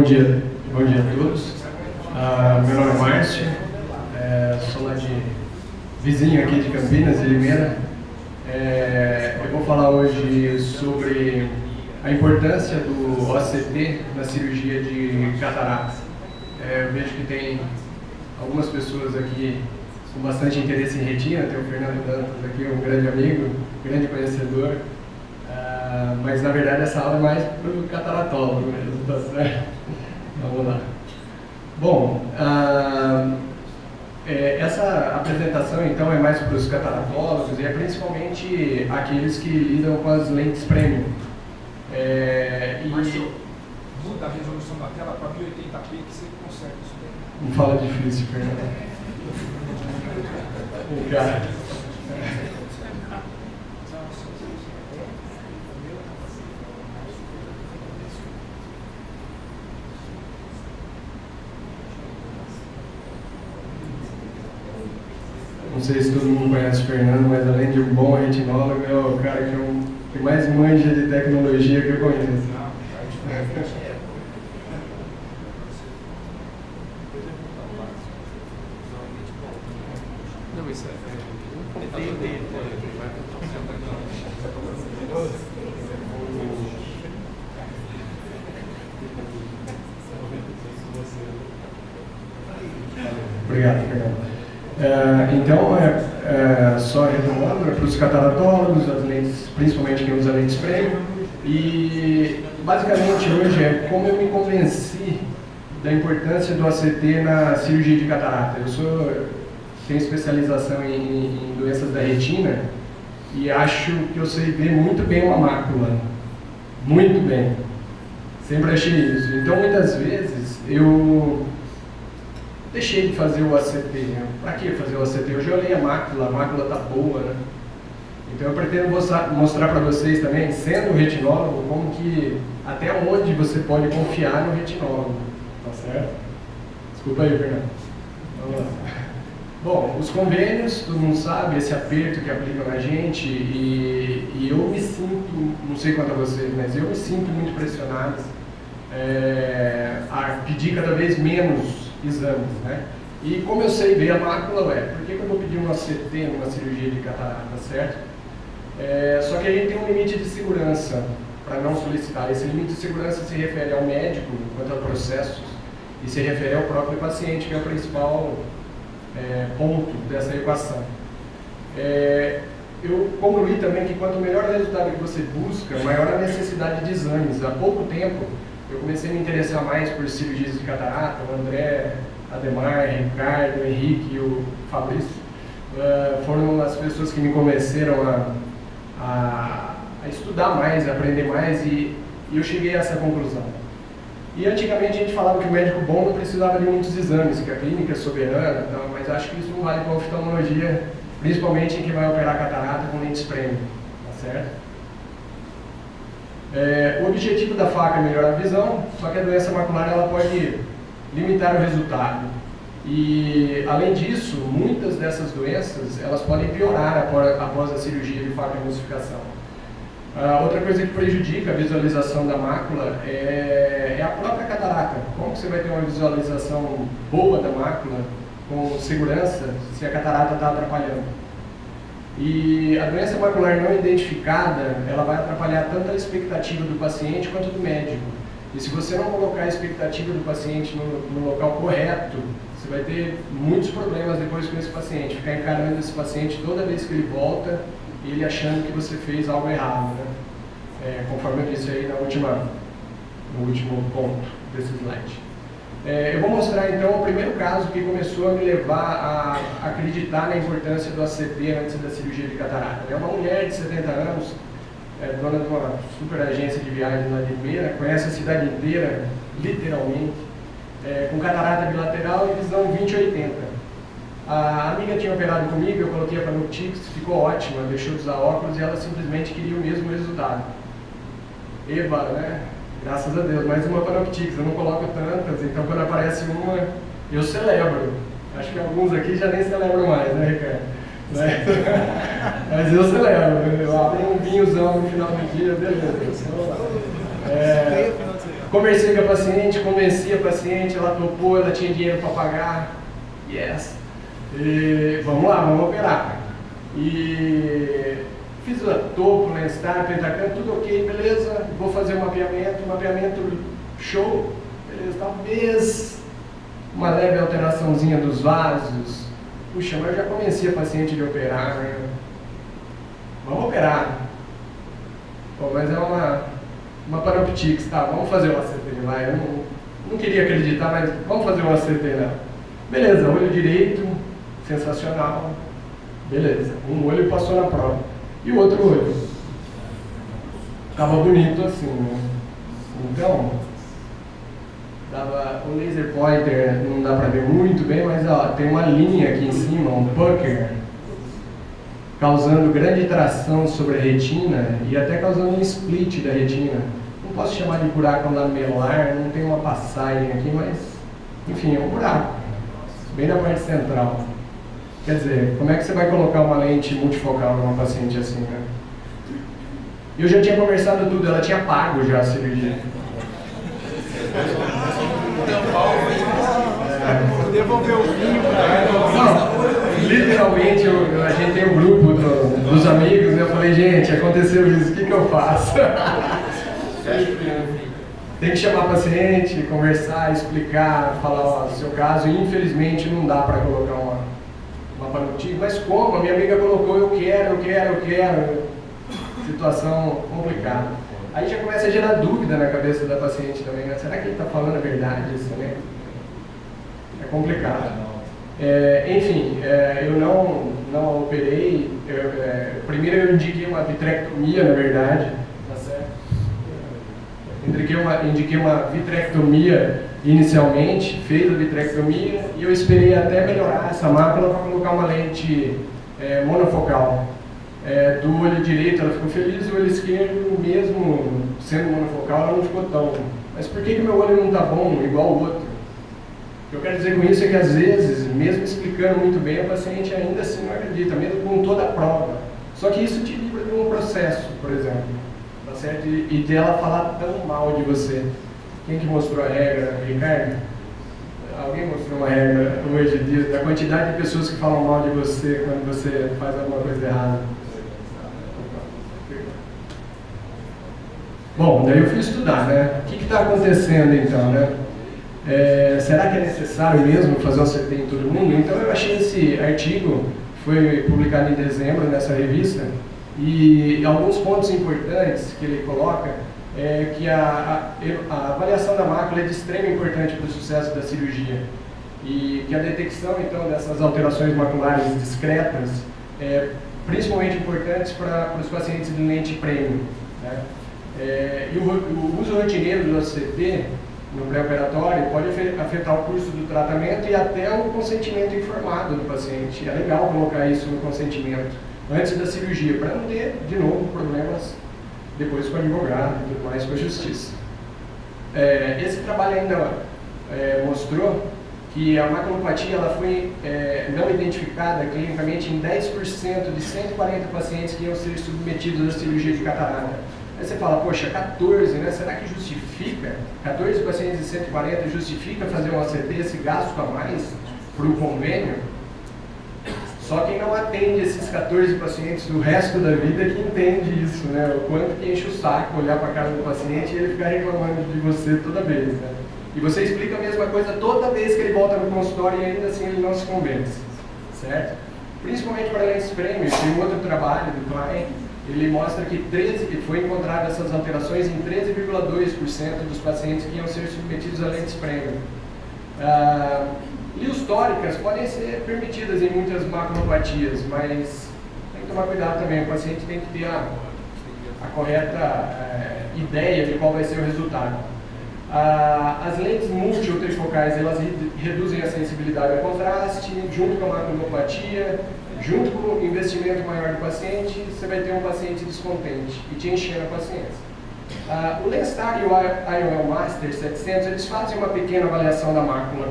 Bom dia a todos. Meu nome é Márcio, sou lá de vizinho aqui de Campinas, de Limeira. Eu vou falar hoje sobre a importância do OCT na cirurgia de catarata. Eu vejo que tem algumas pessoas aqui com bastante interesse em retina. Tem o Fernando Dantas aqui, um grande amigo, grande conhecedor. Mas na verdade essa aula é mais para o cataratólogo mesmo, tá certo? Vamos lá. Bom, essa apresentação então é mais para os cataratólogos e é principalmente aqueles que lidam com as lentes premium. Márcio, muda a resolução da tela para 1080p que você consegue isso daí. Não fala difícil, Fernando. Não sei se todo mundo conhece o Fernando, mas além de um bom retinólogo, é o cara que mais manja de tecnologia que eu conheço. Obrigado, Fernando. Então, só retomando, para os cataratólogos, as lentes, principalmente quem usa lentes premium, e basicamente hoje é como eu me convenci da importância do OCT na cirurgia de catarata. Eu tenho especialização em doenças da retina e acho que eu sei ver muito bem uma mácula, muito bem, sempre achei isso. Então muitas vezes eu deixei de fazer o OCT. Para que fazer o OCT? Eu já olhei a mácula está boa, né? Então eu pretendo mostrar para vocês também, sendo retinólogo, como que, até onde você pode confiar no retinólogo, tá certo? Desculpa aí, Fernando. Vamos lá. Bom, os convênios, todo mundo sabe, esse aperto que aplicam na gente, e eu me sinto, não sei quanto a vocês, mas eu me sinto muito pressionado a pedir cada vez menos exames, né? E como eu sei ver a mácula, por que eu vou pedir um OCT numa cirurgia de catarata, certo? Só que a gente tem um limite de segurança para não solicitar. Esse limite de segurança se refere ao médico, quanto a processos, e se refere ao próprio paciente, que é o principal ponto dessa equação. Eu concluí também que quanto melhor o resultado que você busca, maior a necessidade de exames. Há pouco tempo, eu comecei a me interessar mais por cirurgias de catarata. O André, Ademar, Ricardo, Henrique e o Fabrício foram as pessoas que me convenceram a estudar mais, a aprender mais, e eu cheguei a essa conclusão. E antigamente a gente falava que o médico bom não precisava de muitos exames, que a clínica é soberana, mas acho que isso não vale para a oftalmologia, principalmente em quem vai operar catarata com lentes premium, tá certo? O objetivo da faca é melhorar a visão, só que a doença macular ela pode limitar o resultado. E, além disso, muitas dessas doenças elas podem piorar após a cirurgia de facoemulsificação. Outra coisa que prejudica a visualização da mácula é a própria catarata. Como você vai ter uma visualização boa da mácula, com segurança, se a catarata está atrapalhando? E a doença macular não identificada, ela vai atrapalhar tanto a expectativa do paciente quanto do médico. E se você não colocar a expectativa do paciente no local correto, você vai ter muitos problemas depois com esse paciente. Ficar encarando esse paciente toda vez que ele volta e ele achando que você fez algo errado, né? Conforme eu disse aí no último ponto desse slide. Eu vou mostrar então o primeiro caso que começou a me levar a acreditar na importância do ACT antes da cirurgia de catarata. É uma mulher de 70 anos, dona de uma super agência de viagens lá de Limeira, conhece a cidade inteira, literalmente, com catarata bilateral e visão 20/80. A amiga tinha operado comigo, eu coloquei a Panoptix, ficou ótima, deixou de usar óculos e ela simplesmente queria o mesmo resultado. Eba, né? Graças a Deus, mais uma Panoptix, eu não coloco tantas, então quando aparece uma, eu celebro. Acho que alguns aqui já nem celebram mais, né, Ricardo? Mas eu celebro, eu abro um vinhozão no final do dia, beleza. Conversei com a paciente, convenci a paciente, ela topou, ela tinha dinheiro para pagar. Yes. E vamos lá, vamos operar. E fiz o topo, Lenstar, Pentacan, tudo ok, beleza. Vou fazer um mapeamento show, beleza. Talvez uma leve alteraçãozinha dos vasos. Puxa, mas eu já convenci a paciente de operar, né? Vamos operar. Pô, mas é uma paroptix, tá? Vamos fazer uma CT, vai. Eu não queria acreditar, mas vamos fazer uma CT, né? Beleza, olho direito, sensacional. Beleza, um olho passou na prova. E o outro olho? Tava bonito assim, né? Então, o laser pointer não dá pra ver muito bem, mas ó, tem uma linha aqui em cima, um pucker, causando grande tração sobre a retina e até causando um split da retina. Não posso chamar de buraco lamelar, não tem uma passagem aqui, mas enfim, é um buraco, bem na parte central. Quer dizer, como é que você vai colocar uma lente multifocal numa paciente assim, né? Eu já tinha conversado tudo, ela tinha pago já a cirurgia. Devolver o vinho para ela. Não, literalmente a gente tem um grupo dos amigos, né? Eu falei, gente, aconteceu isso, o que eu faço? Tem que chamar a paciente, conversar, explicar, falar ó, o seu caso, e infelizmente não dá para colocar uma paroptix, mas como? A minha amiga colocou, eu quero. Situação complicada. Aí já começa a gerar dúvida na cabeça da paciente também, né? Será que ele está falando a verdade? Isso, né? É complicado. Enfim, eu não operei. Primeiro eu indiquei uma vitrectomia, na verdade. Tá certo? Indiquei uma vitrectomia inicialmente, fez a vitrectomia e eu esperei até melhorar essa mácula para colocar uma lente monofocal. Do olho direito ela ficou feliz, o olho esquerdo, mesmo sendo monofocal, ela não ficou tão. Mas por que meu olho não está bom igual o outro? O que eu quero dizer com isso é que às vezes, mesmo explicando muito bem, a paciente ainda assim não acredita, mesmo com toda a prova. Só que isso te livra de um processo, por exemplo, tá certo? E dela falar tão mal de você. Quem que mostrou a regra, Ricardo? Alguém mostrou uma regra hoje da quantidade de pessoas que falam mal de você quando você faz alguma coisa errada? Bom, daí eu fui estudar, né? O que está acontecendo então, né? Será que é necessário mesmo fazer um CT em todo mundo? Então eu achei esse artigo, foi publicado em dezembro nessa revista, e alguns pontos importantes que ele coloca é que a avaliação da mácula é de extrema importância para o sucesso da cirurgia e que a detecção então dessas alterações maculares discretas é principalmente importantes para os pacientes de lente premium, né? E o uso rotineiro do OCT no pré-operatório pode afetar o curso do tratamento e até o consentimento informado do paciente. É legal colocar isso no consentimento antes da cirurgia, para não ter, de novo, problemas depois com o advogado e tudo mais, com a justiça. Esse trabalho ainda mostrou que a maculopatia ela foi não identificada clinicamente em 10% de 140 pacientes que iam ser submetidos à cirurgia de catarata. Aí você fala, poxa, 14, né? Será que justifica? 14 pacientes de 140 justifica fazer um ACT, esse gasto a mais para o convênio? Só quem não atende esses 14 pacientes do resto da vida que entende isso, né? O quanto que enche o saco olhar para a cara do paciente e ele ficar reclamando de você toda vez, né? E você explica a mesma coisa toda vez que ele volta no consultório e ainda assim ele não se convence, certo? Principalmente para lentes premium, tem um outro trabalho do Klein, ele mostra que foi encontrado essas alterações em 13,2% dos pacientes que iam ser submetidos a lentes premium. Liustóricas podem ser permitidas em muitas maculopatias, mas tem que tomar cuidado também, o paciente tem que ter a correta ideia de qual vai ser o resultado. As lentes multi ou trifocais, elas reduzem a sensibilidade ao contraste, junto com a maculopatia, junto com o investimento maior do paciente, você vai ter um paciente descontente e te enchendo a paciência. O Lenstar e o IOL Master 700, eles fazem uma pequena avaliação da mácula.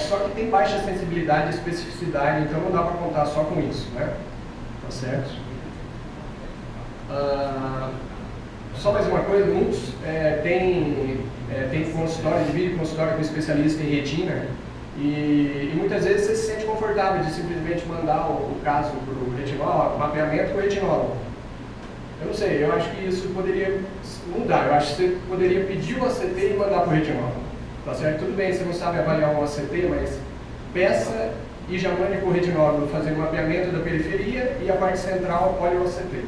Só que tem baixa sensibilidade e especificidade, então não dá para contar só com isso, né? Tá certo? Só mais uma coisa, muitos tem consultório, divide consultório com especialista em retina, e muitas vezes você se sente confortável de simplesmente mandar o caso para o retinólogo, mapeamento com o retinólogo. Eu não sei, eu acho que isso poderia mudar, eu acho que você poderia pedir o ACT e mandar para o retinólogo. Tá certo? Tudo bem, você não sabe avaliar um ACT, mas peça e já mande para o retinólogo fazer o mapeamento da periferia e a parte central olha o ACT.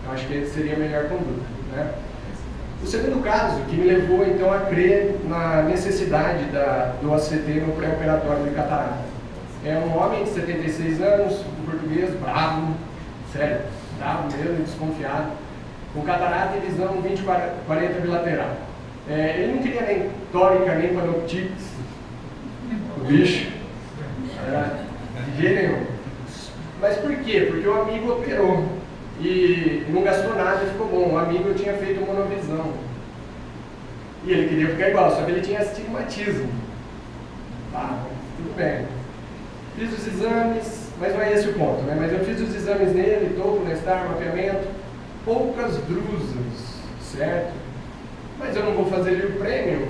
Eu acho que esse seria a melhor conduta, né? O segundo caso, que me levou então a crer na necessidade do ACT no pré-operatório de catarata. É um homem de 76 anos, um português bravo, sério, bravo mesmo, desconfiado, com catarata e visão 20/40 bilateral. Ele não queria nem tórica, nem panoptics, o bicho, de jeito nenhum. Mas por quê? Porque o amigo operou. E não gastou nada e ficou bom. O amigo tinha feito monovisão. E ele queria ficar igual, só que ele tinha astigmatismo. Tudo bem. Fiz os exames, mas não é esse o ponto, né? Mas eu fiz os exames nele, topo, nestar, mapeamento, poucas drusas, certo? Mas eu não vou fazer livro premium,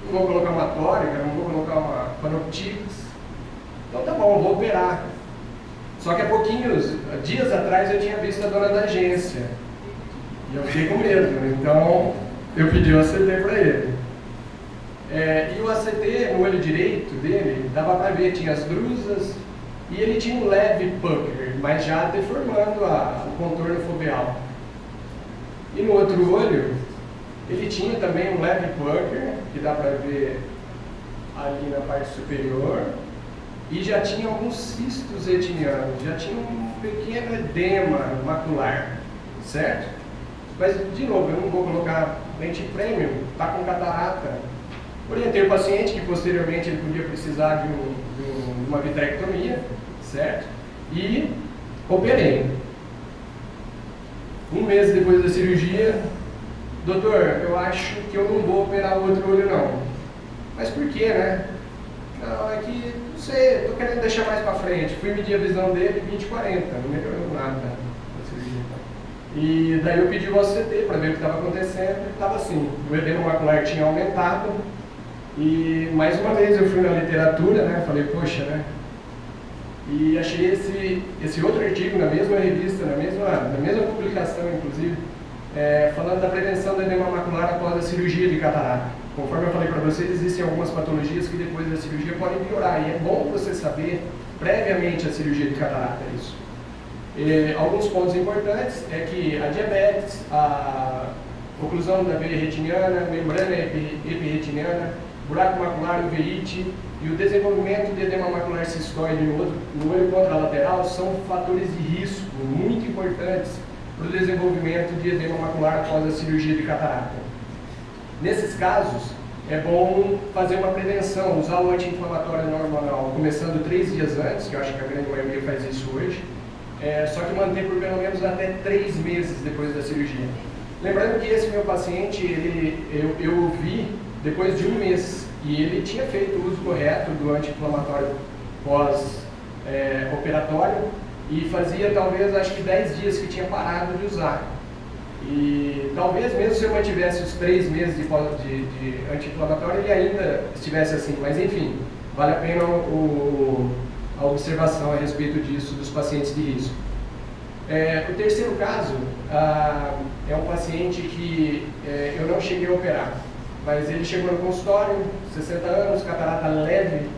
não vou colocar uma tórica, não vou colocar uma panoptics. Então tá bom, vou operar. Só que há pouquinhos dias atrás eu tinha visto a dona da agência. E eu fiquei com medo, então eu pedi o ACT para ele. E o ACT no olho direito dele, dava para ver, tinha as drusas e ele tinha um leve pucker, mas já deformando o contorno foveal. E no outro olho, ele tinha também um leve pucker, que dá para ver ali na parte superior. E já tinha alguns cistos retinianos, já tinha um pequeno edema macular, certo? Mas, de novo, eu não vou colocar lente premium, está com catarata. Orientei o paciente que posteriormente ele podia precisar de uma vitrectomia, certo? E operei. Um mês depois da cirurgia, doutor, eu acho que eu não vou operar o outro olho não. Mas por quê, né? Não, é que, não sei, estou querendo deixar mais para frente. Fui medir a visão dele, 20/40, não melhorou nada na cirurgia. E daí eu pedi o ACT para ver o que estava acontecendo, e estava assim, o edema macular tinha aumentado, e mais uma vez eu fui na literatura, né, falei, poxa, né, e achei esse outro artigo na mesma revista, na mesma publicação, inclusive, falando da prevenção do edema macular após a cirurgia de catarata. Conforme eu falei para vocês, existem algumas patologias que depois da cirurgia podem piorar, e é bom você saber previamente a cirurgia de catarata isso. Alguns pontos importantes é que a diabetes, a oclusão da veia retiniana, membrana epirretiniana, buraco macular, uveíte e o desenvolvimento de edema macular cistoide no olho contralateral são fatores de risco muito importantes para o desenvolvimento de edema macular após a cirurgia de catarata. Nesses casos, é bom fazer uma prevenção, usar o anti-inflamatório não hormonal, começando 3 dias antes, que eu acho que a grande maioria faz isso hoje, só que manter por pelo menos até 3 meses depois da cirurgia. Lembrando que esse meu paciente, eu vi depois de 1 mês, e ele tinha feito o uso correto do anti-inflamatório pós-operatório, e fazia talvez, acho que 10 dias que tinha parado de usar. E talvez mesmo se eu mantivesse os 3 meses de anti-inflamatório, ele ainda estivesse assim, mas enfim, vale a pena a observação a respeito disso dos pacientes de risco. O terceiro caso é um paciente que eu não cheguei a operar, mas ele chegou no consultório, 60 anos, catarata leve,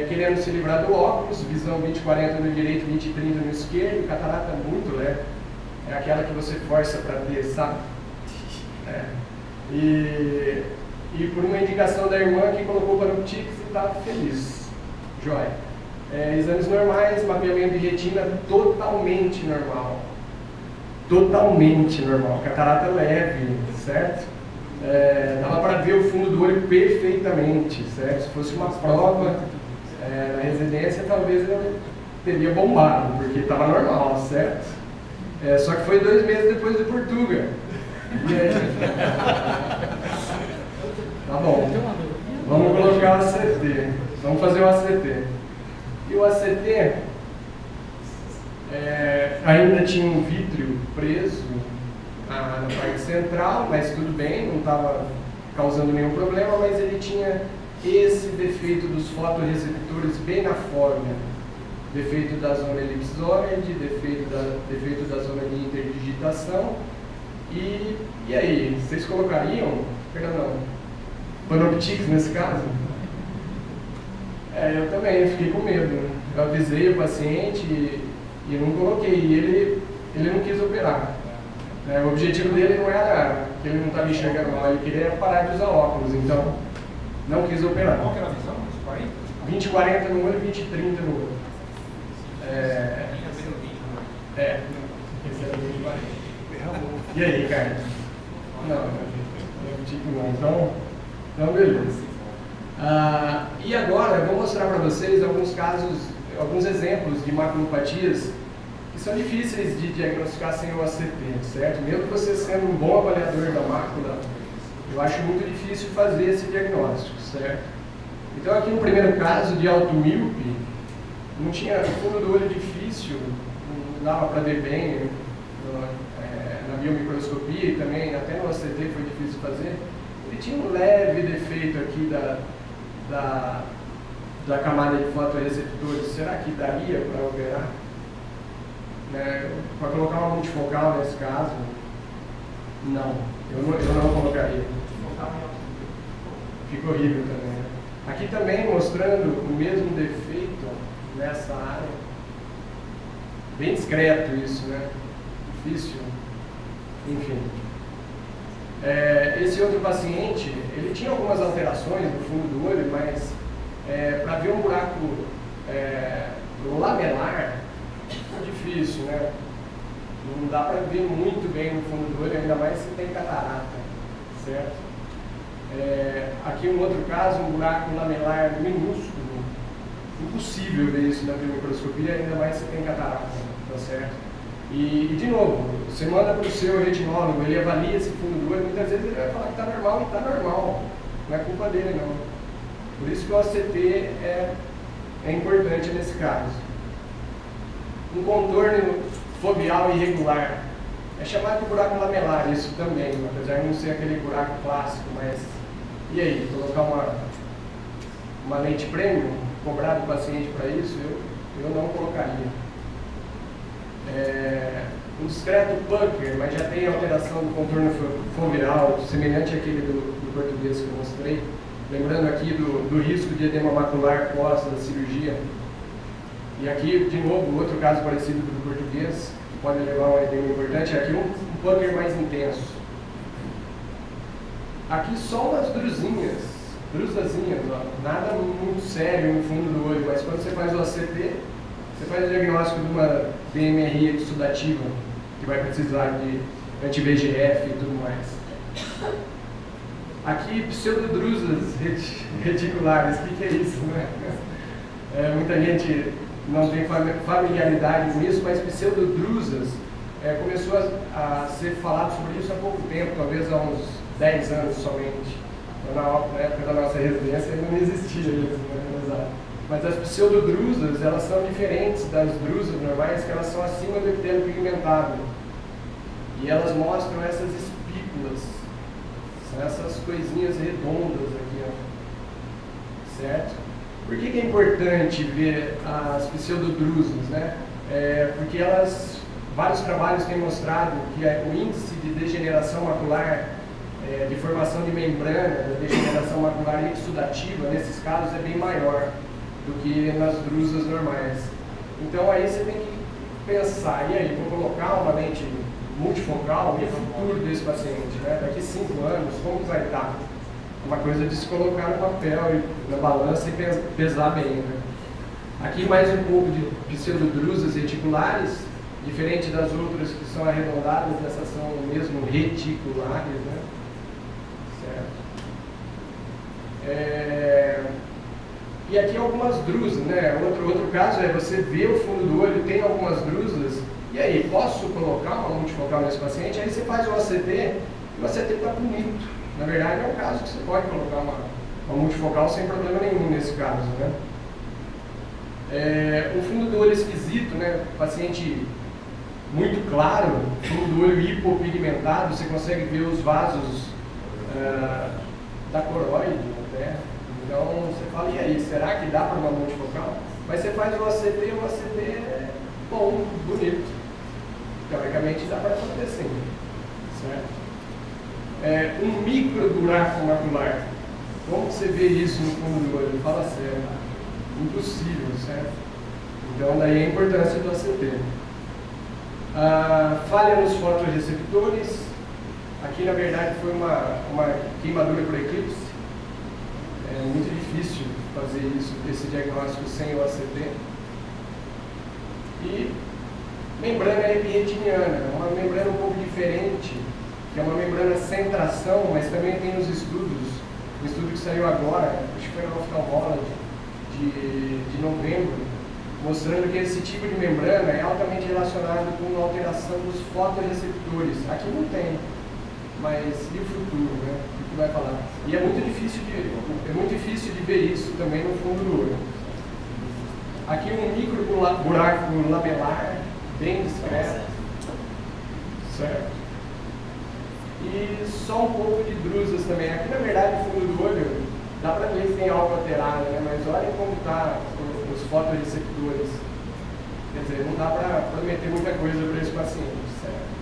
querendo se livrar do óculos, visão 20/40 no direito, 20/30 no esquerdo, catarata muito leve. É aquela que você força para ter, sabe? E por uma indicação da irmã que colocou panoptics e estava feliz. Joia. Exames normais, mapeamento de retina totalmente normal. Totalmente normal. Catarata leve, certo? Dava para ver o fundo do olho perfeitamente, certo? Se fosse uma prova na residência, talvez eu teria bombado, porque estava normal, certo? Só que foi 2 meses depois de Portugal. E aí? Tá bom. Vamos colocar o ACT. Vamos fazer o ACT. E o ACT ainda tinha um vítreo preso na parte central, mas tudo bem, não estava causando nenhum problema, mas ele tinha esse defeito dos fotorreceptores bem na fórmula. Defeito da zona elipsoide, defeito da zona de interdigitação. E aí, vocês colocariam, Panoptix nesse caso? Eu também fiquei com medo, né? Eu avisei o paciente e não coloquei, e ele não quis operar. O objetivo dele não era que ele não estava enxergando mal, ele queria parar de usar óculos, então não quis operar. Qual que era a visão? 20/40 no olho, 20/30 no olho. Esse era 20/40. E aí, cara? Não tive não. Então, beleza. E agora eu vou mostrar para vocês alguns casos, alguns exemplos de maculopatias que são difíceis de diagnosticar sem o ACT, certo? Mesmo você sendo um bom avaliador da mácula, eu acho muito difícil fazer esse diagnóstico, certo? Então aqui no primeiro caso de automíope, não tinha fundo do olho difícil, não dava para ver bem na biomicroscopia e também até no ACT foi difícil fazer. Ele tinha um leve defeito aqui da camada de fotorreceptores. Será que daria para operar? Para colocar uma multifocal nesse caso? Não, eu não colocaria. Fica horrível também. Né? Aqui também mostrando o mesmo defeito nessa área. Bem discreto isso, né? Difícil. Enfim. Esse outro paciente, ele tinha algumas alterações no fundo do olho, mas para ver um buraco lamelar é difícil, né? Não dá para ver muito bem no fundo do olho, ainda mais se tem catarata, certo? Aqui um outro caso, um buraco lamelar minúsculo, impossível ver isso na biomicroscopia, ainda mais se tem catarata, tá certo? E de novo, você manda para o seu retinólogo, ele avalia esse fundo do olho, muitas vezes ele vai falar que está normal e está normal, não é culpa dele não. Por isso que o ACT é importante nesse caso. Um contorno foveal irregular, é chamado de buraco lamelar, isso também, apesar de não ser aquele buraco clássico, mas e aí, colocar uma lente premium, cobrar do paciente para isso, eu não colocaria. Um discreto pucker, mas já tem alteração do contorno foveal, semelhante àquele do português que eu mostrei. Lembrando aqui do risco de edema macular pós da cirurgia. E aqui, de novo, outro caso parecido com o do português, que pode levar a um edema importante, aqui um pucker mais intenso. Aqui só umas drusazinhas, ó, nada muito sério no fundo do olho, mas quando você faz o ACT, você faz o diagnóstico de uma DMRI exudativa, que vai precisar de anti-VEGF e tudo mais. Aqui, pseudodrusas reticulares, o que é isso, né? Muita gente não tem familiaridade com isso, mas pseudodrusas começou a ser falado sobre isso há pouco tempo, talvez há uns 10 anos somente. Na época da nossa residência ainda não existia isso, né? Mas as pseudodrusas, elas são diferentes das drusas normais, que elas são acima do epitélio pigmentado. E elas mostram essas espículas, são essas coisinhas redondas aqui, ó. Certo? Por que é importante ver as pseudodrusas, né? Porque vários trabalhos têm mostrado que o índice de degeneração macular, de formação de membrana, da degeneração macular exudativa, nesses casos é bem maior do que nas drusas normais. Então aí você tem que pensar, e aí, vou colocar uma lente multifocal e o futuro desse paciente, né? Daqui 5 anos, como vai estar? Uma coisa de se colocar no papel, e na balança e pesar bem, né? Aqui mais um pouco de pseudodrusas reticulares, diferente das outras que são arredondadas, essas são mesmo reticulares, né? Certo? E aqui algumas drusas, né? Outro caso é você ver o fundo do olho, tem algumas drusas, e aí, posso colocar uma multifocal nesse paciente? Aí você faz o ACT, e o ACT está bonito. Na verdade, é um caso que você pode colocar uma multifocal sem problema nenhum nesse caso, né? O fundo do olho esquisito, né? O paciente muito claro, fundo do olho hipopigmentado, você consegue ver os vasos da coroide até. Então você fala, e aí, será que dá para uma multifocal? Mas você faz o ACT é bom, bonito. Teoricamente dá para fazer sim, certo? Um micro buraco macular. Como você vê isso no fundo do olho? Fala sério. Impossível, certo? Então daí a importância do ACT. Falha nos fotorreceptores. Aqui na verdade foi uma queimadura por eclipse. É muito difícil fazer isso, esse diagnóstico sem o ACT. E membrana epiretiniana, uma membrana um pouco diferente, que é uma membrana sem tração, mas também tem os estudos, um estudo que saiu agora, acho que foi na Ophthalmology, de novembro, mostrando que esse tipo de membrana é altamente relacionado com a alteração dos fotorreceptores. Aqui não tem, mas e o futuro, né? O que vai falar? E é muito difícil de ver isso também no fundo do olho. Aqui um micro buraco lamelar, bem discreto, certo? E só um pouco de drusas também. Aqui na verdade o fundo do olho, dá para ver se tem algo alterado, né? Mas olhem como está os fotorreceptores. Quer dizer, não dá para prometer muita coisa para esse paciente, certo?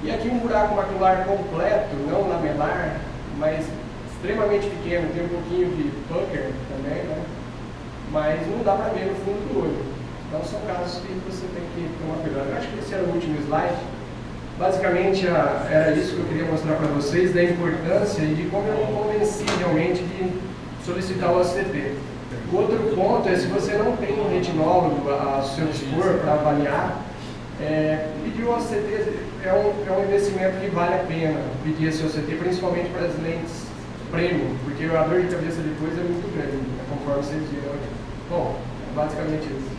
E aqui um buraco macular completo, não lamelar, mas extremamente pequeno, tem um pouquinho de pucker também, né? Mas não dá para ver no fundo do olho. Então são casos que você tem que tomar cuidado. Eu acho que esse era o último slide. Basicamente era isso que eu queria mostrar para vocês, da importância e de como eu me convenci realmente de solicitar o ACT. O outro ponto é, se você não tem um retinólogo a seu dispor para avaliar, pedir o ACT é um investimento que vale a pena, pedir esse ACT, principalmente para as lentes premium, porque a dor de cabeça depois é muito grande, né, conforme vocês viram aqui. Bom, é basicamente isso.